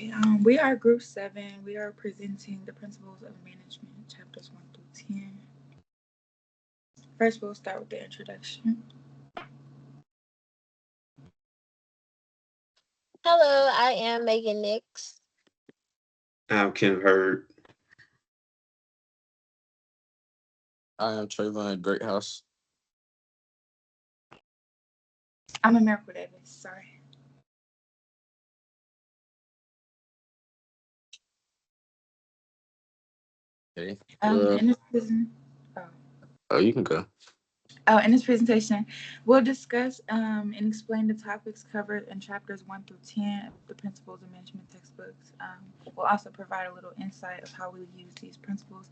Okay, we are Group 7. We are presenting the Principles of Management, chapters 1 through 10. First, we'll start with the introduction. Hello, I am Megan Nix. I'm Ken Hurd. I am Trayvon Greathouse. I'm a Miracle Davis, sorry. Okay. In this prison, oh. Oh, you can go. In this presentation, we'll discuss and explain the topics covered in chapters 1 through 10 of the Principles of Management textbooks. We'll also provide a little insight of how we use these principles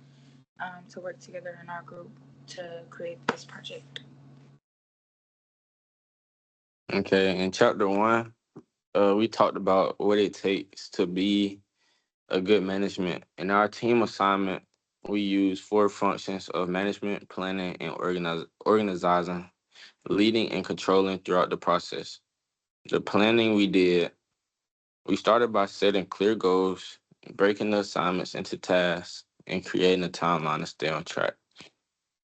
to work together in our group to create this project. Okay. In chapter 1, we talked about what it takes to be a good management. In our team assignment, we use 4 functions of management, planning, and organizing, leading and controlling throughout the process. The planning we started by setting clear goals, breaking the assignments into tasks, and creating a timeline to stay on track.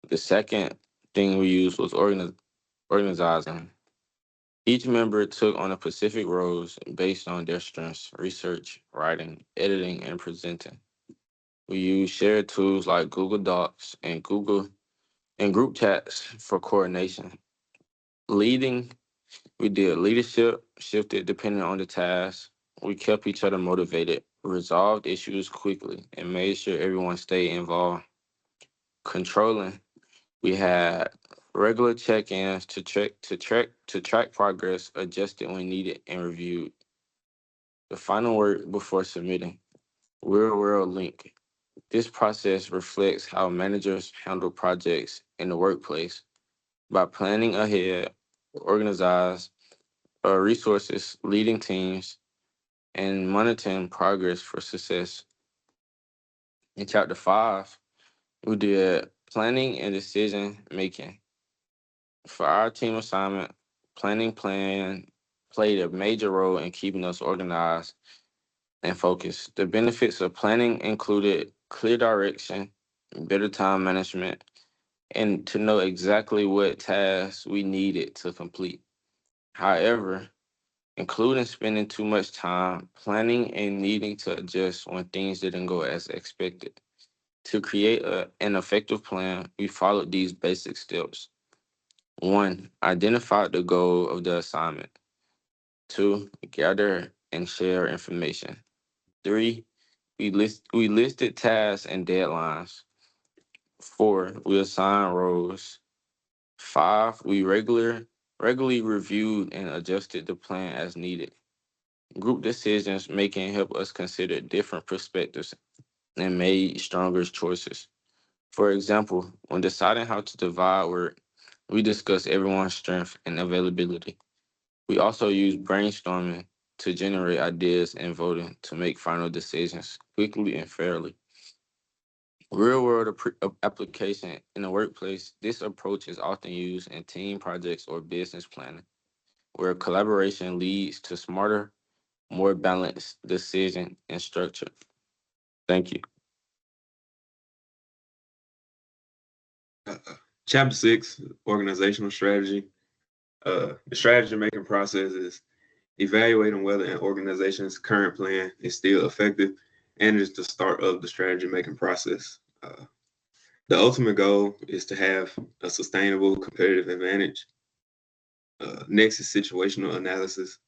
The second thing we used was organizing. Each member took on a specific roles based on their strengths, research, writing, editing, and presenting. We use shared tools like Google Docs and group chats for coordination. Leading, we did leadership, shifted depending on the task. We kept each other motivated, resolved issues quickly, and made sure everyone stayed involved. Controlling, we had regular check-ins to track progress, adjusted when needed, and reviewed. The final work before submitting. Real world link. This process reflects how managers handle projects in the workplace by planning ahead, organize resources, leading teams, and monitoring progress for success. In chapter 5, we did planning and decision making. For our team assignment, planning plan played a major role in keeping us organized and focused. The benefits of planning included clear direction, better time management, and to know exactly what tasks we needed to complete. However, including spending too much time planning and needing to adjust when things didn't go as expected. To create an effective plan, we followed these basic steps. 1. Identify the goal of the assignment. 2. Gather and share information. 3. We listed tasks and deadlines. 4. We assign roles. 5. We regularly reviewed and adjusted the plan as needed. Group decisions making help us consider different perspectives and made stronger choices. For example, when deciding how to divide work, we discussed everyone's strength and availability. We also use brainstorming to generate ideas and voting to make final decisions quickly and fairly. Real world application in the workplace, this approach is often used in team projects or business planning, where collaboration leads to smarter, more balanced decision and structure. Thank you. Uh, Chapter 6, organizational strategy. The strategy making process is evaluating whether an organization's current plan is still effective and is the start of the strategy making process. The ultimate goal is to have a sustainable competitive advantage. Next is situational analysis.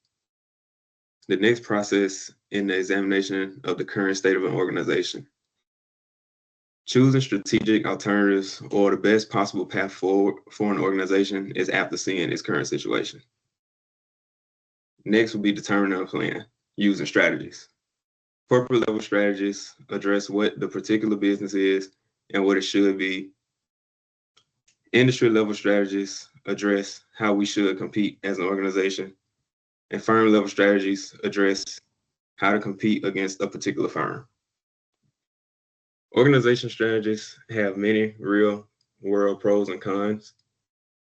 The next process in the examination of the current state of an organization. Choosing strategic alternatives or the best possible path forward for an organization is after seeing its current situation. Next will be determining a plan using strategies. Corporate level strategies address what the particular business is and what it should be. Industry level strategies address how we should compete as an organization. And firm level strategies address how to compete against a particular firm. Organization strategies have many real world pros and cons.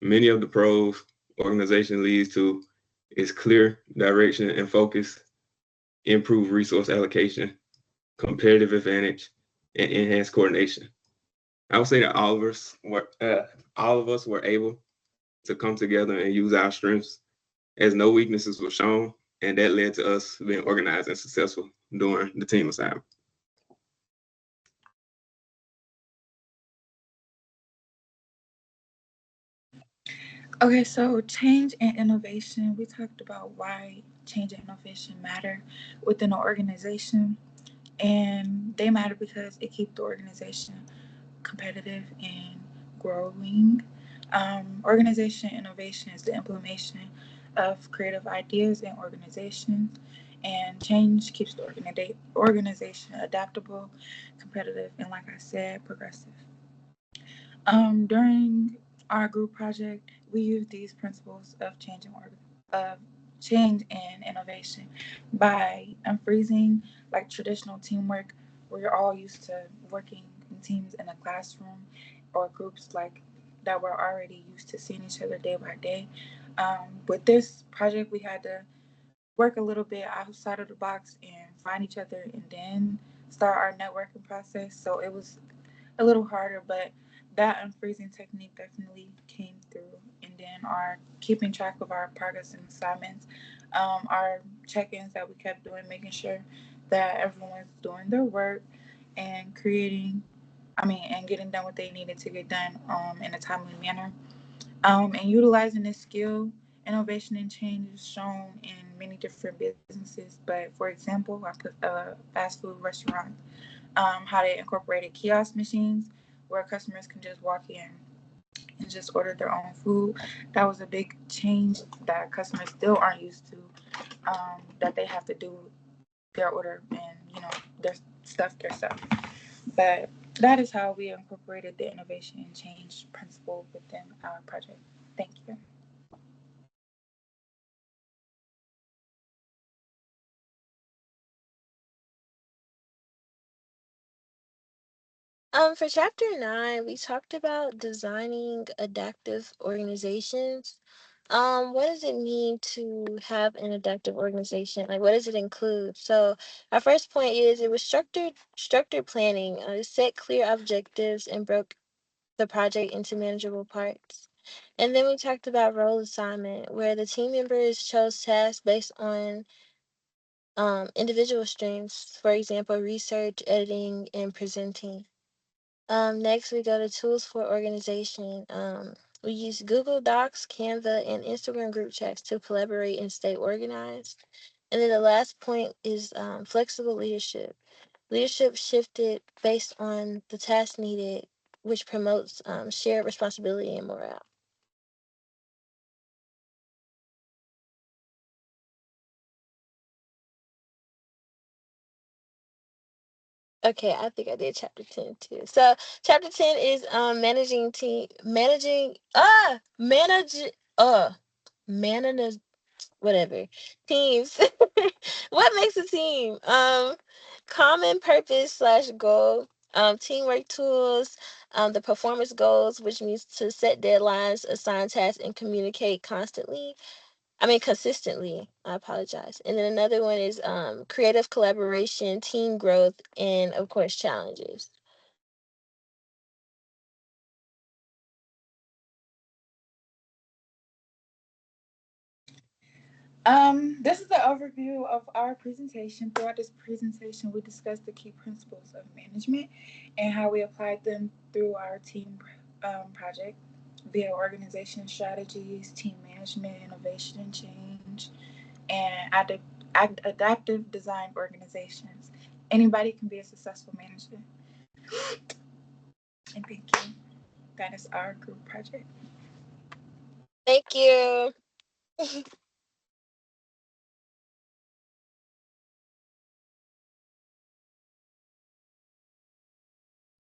Many of the pros organization leads to is clear direction and focus. improved resource allocation, competitive advantage, and enhanced coordination. I would say that all of us were able to come together and use our strengths as no weaknesses were shown, and that led to us being organized and successful during the team assignment. Okay, so change and innovation. We talked about why change and innovation matter within an organization, and they matter because it keeps the organization competitive and growing. Organization innovation is the implementation of creative ideas in organizations, and change keeps the organization adaptable, competitive, and, like I said, progressive. During our group project, we used these principles of change and innovation by unfreezing like traditional teamwork. We're all used to working in teams in a classroom or groups like that were already used to seeing each other day by day. With this project, we had to work a little bit outside of the box and find each other and then start our networking process. So it was a little harder, but that unfreezing technique definitely came through. And then our keeping track of our progress and assignments, our check-ins that we kept doing, making sure that everyone's doing their work and and getting done what they needed to get done in a timely manner. And utilizing this skill, innovation and change is shown in many different businesses. But for example, I put a fast food restaurant, how they incorporated kiosk machines where customers can just walk in and just order their own food. That was a big change that customers still aren't used to, that they have to do their order and, their stuff themselves. But that is how we incorporated the innovation and change principle within our project. Thank you. For chapter 9, we talked about designing adaptive organizations. What does it mean to have an adaptive organization? Like, what does it include? So, our first point is it was structured planning. It set clear objectives and broke the project into manageable parts. And then we talked about role assignment, where the team members chose tasks based on individual strengths, for example, research, editing, and presenting. Next, we go to tools for organization. We use Google Docs, Canva, and Instagram group chats to collaborate and stay organized. And then the last point is flexible leadership. Leadership shifted based on the task needed, which promotes shared responsibility and morale. Okay, I think I did chapter 10 too. So chapter 10 is manage whatever. Teams. What makes a team? Common purpose slash goal, teamwork tools, the performance goals, which means to set deadlines, assign tasks, and communicate consistently. I apologize. And then another one is creative collaboration, team growth, and of course challenges. This is the overview of our presentation. Throughout this presentation, we discussed the key principles of management and how we applied them through our team project via organization strategies, team management, innovation and change, and adaptive design organizations. Anybody can be a successful manager. And thank you. That is our group project. Thank you.